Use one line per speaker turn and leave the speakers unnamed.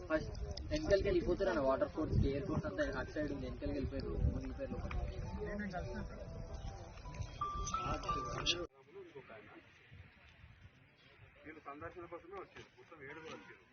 first వెనకలికి వెళ్ళిపోతారు water force air force అంతా అటు సైడ్ ఉంది వెనకలికి వెళ్ళిపోయారు మునిగిపోయారు
సందర్శన కోసమే వచ్చారు మొత్తం 7 వచ్చారు